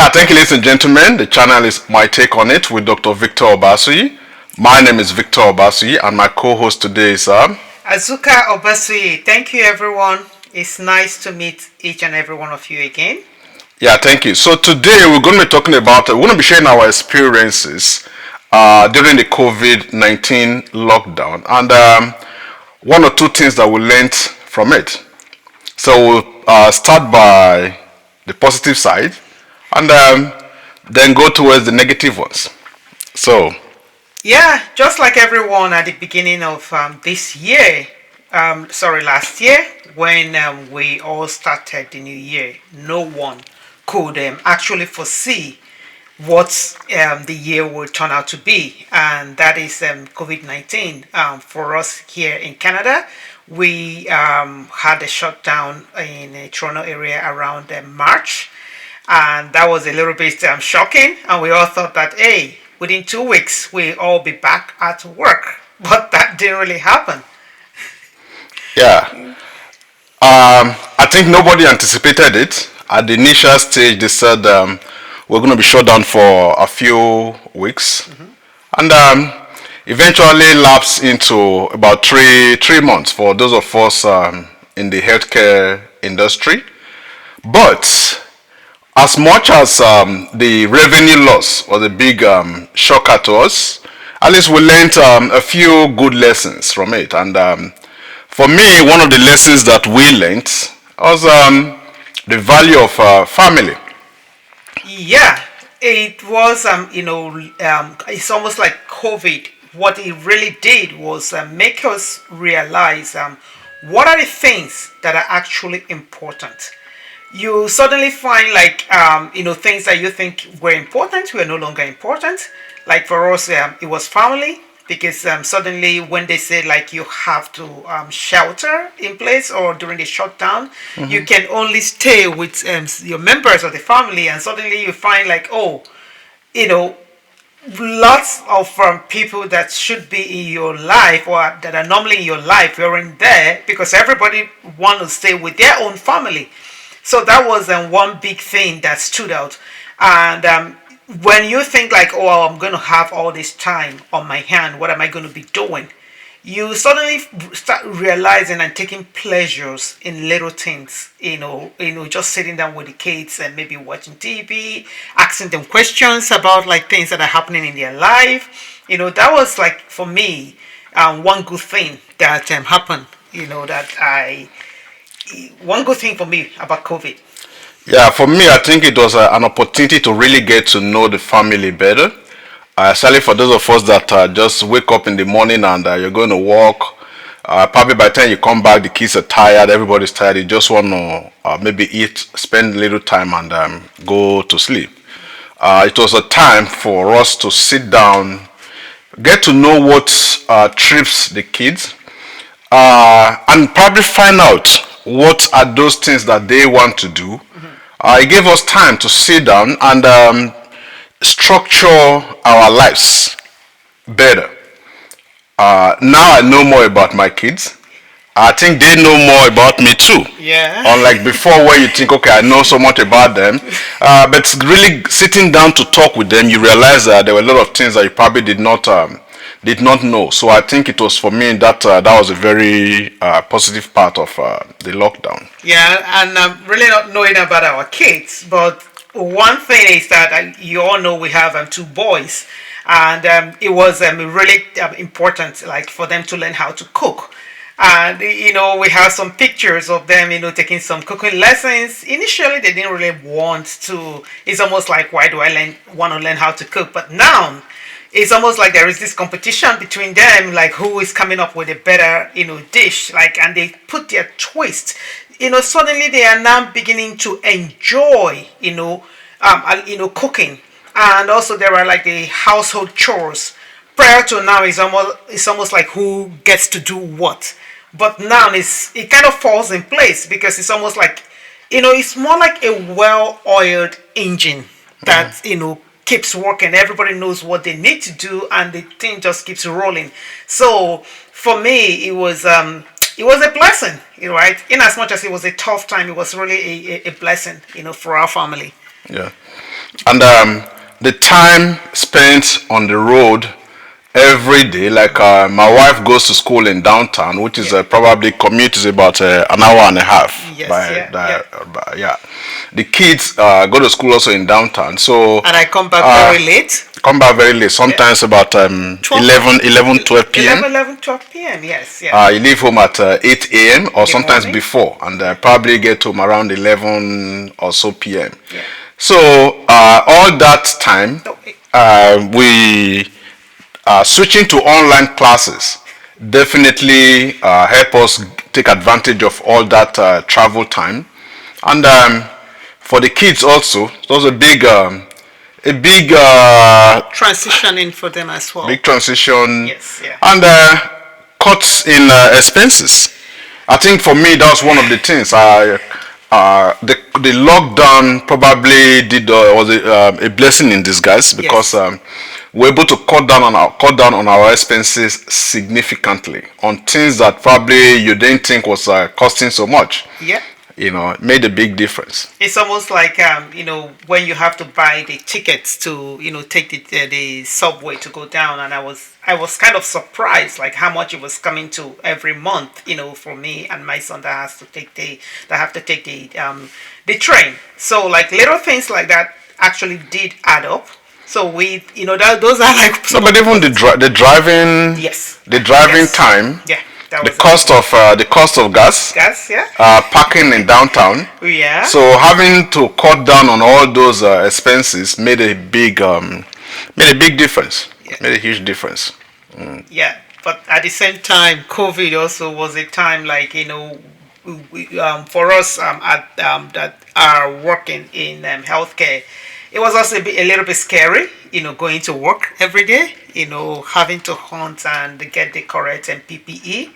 Yeah, thank you, ladies and gentlemen. The channel is My Take on It with Dr. Victor Obasuyi. My name is Victor Obasuyi, and my co-host today is Azuka Obasuyi. Thank you, everyone. It's nice to meet each and every one of you again. Yeah, thank you. So today we're going to be talking about, we're going to be sharing our experiences during the COVID-19 lockdown, and one or two things that we learned from it. So we'll start by the positive side, and then go towards the negative ones. So, Yeah, just like everyone at the beginning of this year, last year, when we all started the new year, no one could actually foresee what the year will turn out to be, and that is COVID-19. For us here in Canada, we had a shutdown in the Toronto area around March, and that was a little bit shocking, and we all thought that, hey, within 2 weeks we'll all be back at work, but that didn't really happen. yeah, I think nobody anticipated it. At the initial stage, they said we're going to be shut down for a few weeks, and eventually lapsed into about three months for those of us in the healthcare industry. But as much as the revenue loss was a big shocker to us, at least we learned a few good lessons from it. And for me, one of the lessons that we learned was the value of family. Yeah, it was, it's almost like COVID. What it really did was make us realize what are the things that are actually important. You suddenly find like, things that you think were important were no longer important. Like for us, it was family, because suddenly when they say like you have to shelter in place, or during the shutdown, you can only stay with your members of the family, and suddenly you find like, oh, you know lots of people that should be in your life, or that are normally in your life, weren't there because everybody want to stay with their own family. So that was one big thing that stood out. And when you think like, oh, I'm going to have all this time on my hand, what am I going to be doing? You suddenly start realizing and taking pleasures in little things. Just sitting down with the kids and maybe watching TV, asking them questions about like things that are happening in their life. That was like for me one good thing that happened. That I one good thing for me about COVID. Yeah, for me, I think it was an opportunity to really get to know the family better. Especially for those of us that just wake up in the morning and you're going to work. Probably by the time you come back, the kids are tired, everybody's tired. You just want to maybe eat, spend a little time, and go to sleep. It was a time for us to sit down, get to know what trips the kids, and probably find out what are those things that they want to do. It gave us time to sit down and structure our lives better. Now I know more about my kids. I think they know more about me too. Yeah. Unlike before, where you think, okay, I know so much about them, but really sitting down to talk with them, you realize that there were a lot of things that you probably did not know. So I think it was for me that that was a very positive part of the lockdown. Yeah, and really not knowing about our kids, but one thing is that you all know we have two boys, and it was really important, like for them to learn how to cook. And we have some pictures of them, taking some cooking lessons. Initially, they didn't really want to. It's almost like, why do I want to learn how to cook? But now it's almost like there is this competition between them, like who is coming up with a better dish, like, and they put their twist. Suddenly they are now beginning to enjoy cooking. And also there are like the household chores. Prior to now, it's almost like who gets to do what. But now it kind of falls in place, because it's almost like, it's more like a well-oiled engine that keeps working. Everybody knows what they need to do, and the thing just keeps rolling. So for me, it was a blessing, right? In as much as it was a tough time, it was really a blessing, for our family. Yeah. And the time spent on the road every day, like my wife goes to school in downtown, which is Yeah. probably commute is about an hour and a half Yes, yeah, yeah. yeah. The kids go to school also in downtown, so And I come back uh, very late. come back very late, Yeah. sometimes about 12, 12 p.m. 12 p.m. Yes, yeah. You leave home at 8 a.m. or In the sometimes morning. before, and probably get home around 11 or so p.m. Yeah. So all that time, So, we switching to online classes definitely help us take advantage of all that travel time, and for the kids also, it was a transitioning for them as well. big transition, Yes, yeah. and cuts in expenses. I think for me that was one of the things. The lockdown probably did was a blessing in disguise because Yes. we're able to cut down on our expenses significantly on things that probably you didn't think was costing so much. Yeah. It made a big difference. It's almost like when you have to buy the tickets to take the subway to go down, and I was kind of surprised like how much it was coming to every month, for me and my son that have to take the train. So like little things like that actually did add up. So those are like No, but even the driving, yes, the driving yes, time, yeah, that the was cost of gas, gas, yeah, parking in downtown. yeah. So having to cut down on all those expenses made a big difference. Yeah. Made a huge difference. Yeah, but at the same time, COVID also was a time like for us that are working in healthcare, it was also a little bit scary. Going to work every day. Having to hunt and get the correct PPE,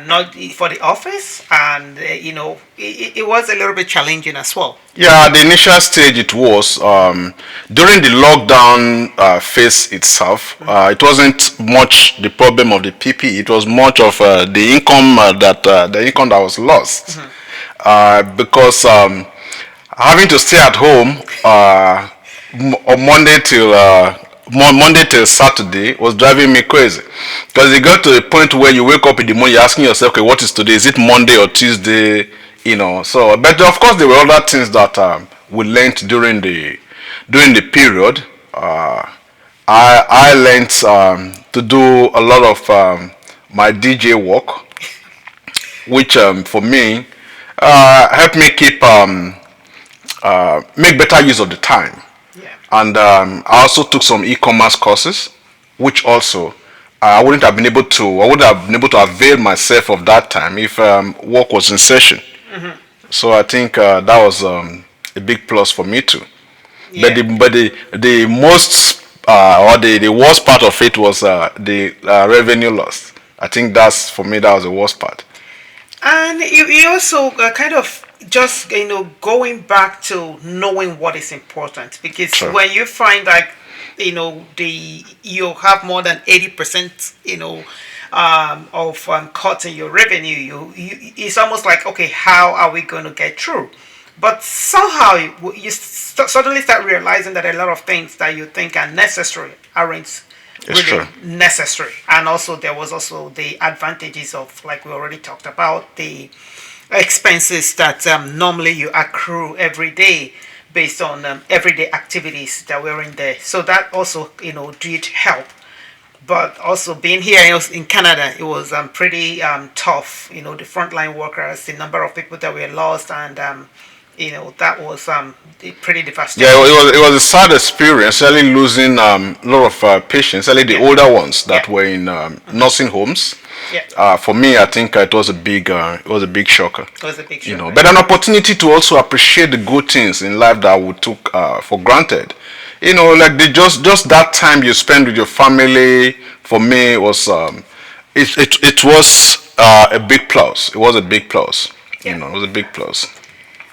not for the office, and it was a little bit challenging as well. Yeah, the initial stage it was during the lockdown phase itself. It wasn't much the problem of the PPE. It was much of the income that was lost because having to stay at home on Monday till Saturday was driving me crazy because it got to a point where you wake up in the morning, you're asking yourself, okay, what is today? Is it Monday or Tuesday? So but of course there were other things that we learned during the period. I learned to do a lot of my DJ work, which for me helped me make better use of the time. Yeah. And I also took some e-commerce courses, which also I wouldn't have been able to avail myself of that time if work was in session. So I think that was a big plus for me too. Yeah. But the most or the worst part of it was the revenue loss. I think that's for me that was the worst part. And you also kind of just going back to knowing what is important, because True. when you find like you have more than 80% of cutting your revenue, you it's almost like, okay, how are we going to get through? But somehow you suddenly start realizing that a lot of things that you think are necessary aren't It's really true. necessary. And also there was also the advantages of, like we already talked about, the expenses that normally you accrue every day based on everyday activities that were in there. So that also did help. But also being here in Canada, it was pretty tough. The frontline workers, the number of people that were lost, and that was pretty devastating. Yeah, it was a sad experience, really losing a lot of patients, especially the Yeah. older ones that Yeah. were in nursing homes. Yeah, For me, I think it was a big shocker. it was a big shock. But an opportunity to also appreciate the good things in life that we took for granted. Like just that time you spend with your family. For me, was it was a big plus. It was a big plus. Yeah. It was a big plus.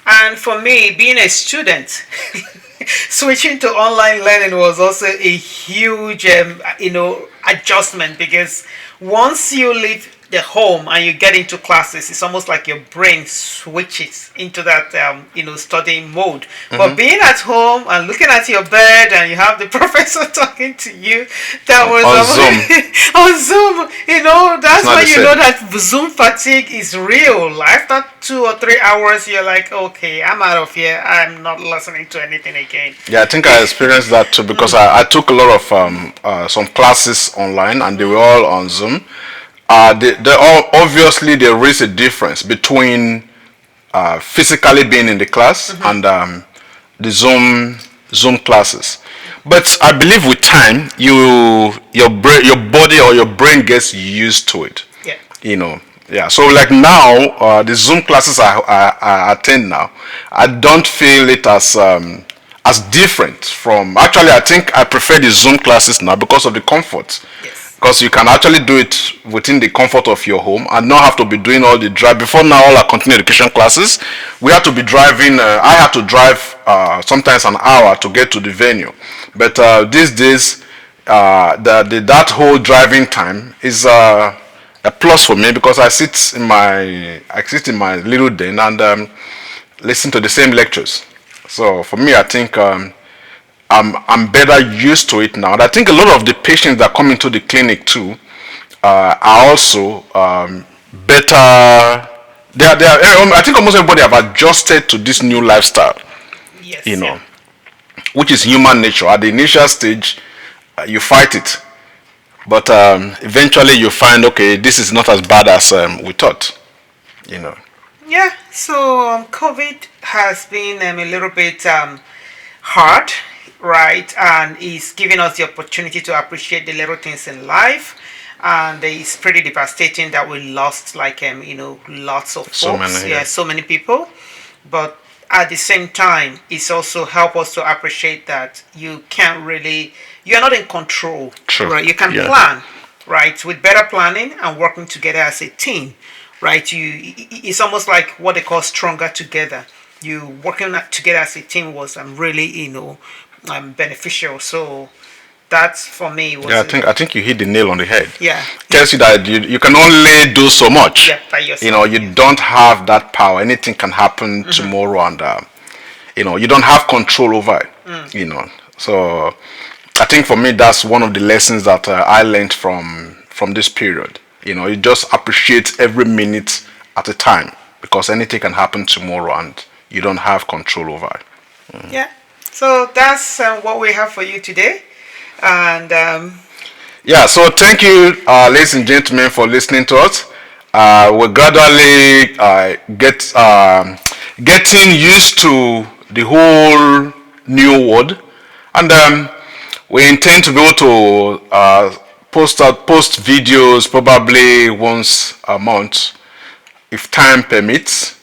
And for me, being a student, switching to online learning was also a huge, adjustment, because once you leave the home and you get into classes, it's almost like your brain switches into that studying mode. But being at home and looking at your bed and you have the professor talking to you, that was on Zoom. on Zoom. That's not when the you same. know that Zoom fatigue is real. After 2 or 3 hours, you're like, okay, I'm out of here. I'm not listening to anything again. Yeah, I think I experienced that too because I took a lot of some classes online and they were all on Zoom. They all obviously there is a difference between physically being in the class and the Zoom classes. But I believe with time, your body or your brain gets used to it. Yeah. Yeah. So like now, the Zoom classes I attend now, I don't feel it as different from. Actually, I think I prefer the Zoom classes now because of the comfort. Yes. Because you can actually do it within the comfort of your home and not have to be doing all the drive. Before now, all our continuing education classes, we had to be driving. I had to drive sometimes an hour to get to the venue. But these days, that whole driving time is a plus for me because I sit in my little den and listen to the same lectures. So for me, I think I'm better used to it now. And I think a lot of the patients that come into the clinic too are also better. I think almost everybody have adjusted to this new lifestyle. Yes. Yeah. Which is human nature. At the initial stage, you fight it, but eventually you find okay, this is not as bad as we thought. Yeah. So COVID has been a little bit hard, right? And it's giving us the opportunity to appreciate the little things in life. And it's pretty devastating that we lost lots of folks. So many people. But at the same time, it's also help us to appreciate that you're not in control. True. Right? You can plan, right? With better planning and working together as a team, right? It's almost like what they call stronger together. You working together as a team was really beneficial. So that's for me was I think you hit the nail on the head. Yeah. Tells you that you can only do so much. Yeah, by yourself. You don't have that power. Anything can happen tomorrow and you don't have control over it. So I think for me that's one of the lessons that I learned from this period. You just appreciate every minute at a time because anything can happen tomorrow and you don't have control over it. Yeah. So that's what we have for you today. And so thank you, ladies and gentlemen, for listening to us. We're gradually getting used to the whole new world, and we intend to be able to post videos probably once a month. If time permits,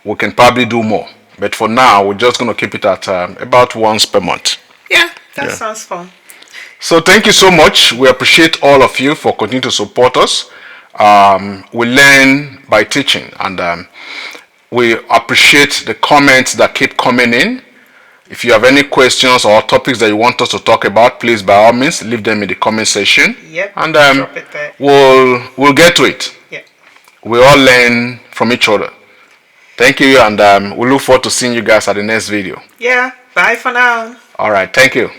we can probably do more. But for now, we're just going to keep it at about once per month. Yeah, that sounds fun. So thank you so much. We appreciate all of you for continuing to support us. We learn by teaching, and we appreciate the comments that keep coming in. If you have any questions or topics that you want us to talk about, please by all means leave them in the comment section. Yep. And drop it there. we'll get to it. Yeah. We all learn from each other. Thank you, and we look forward to seeing you guys at the next video. Yeah. Bye for now. All right. Thank you.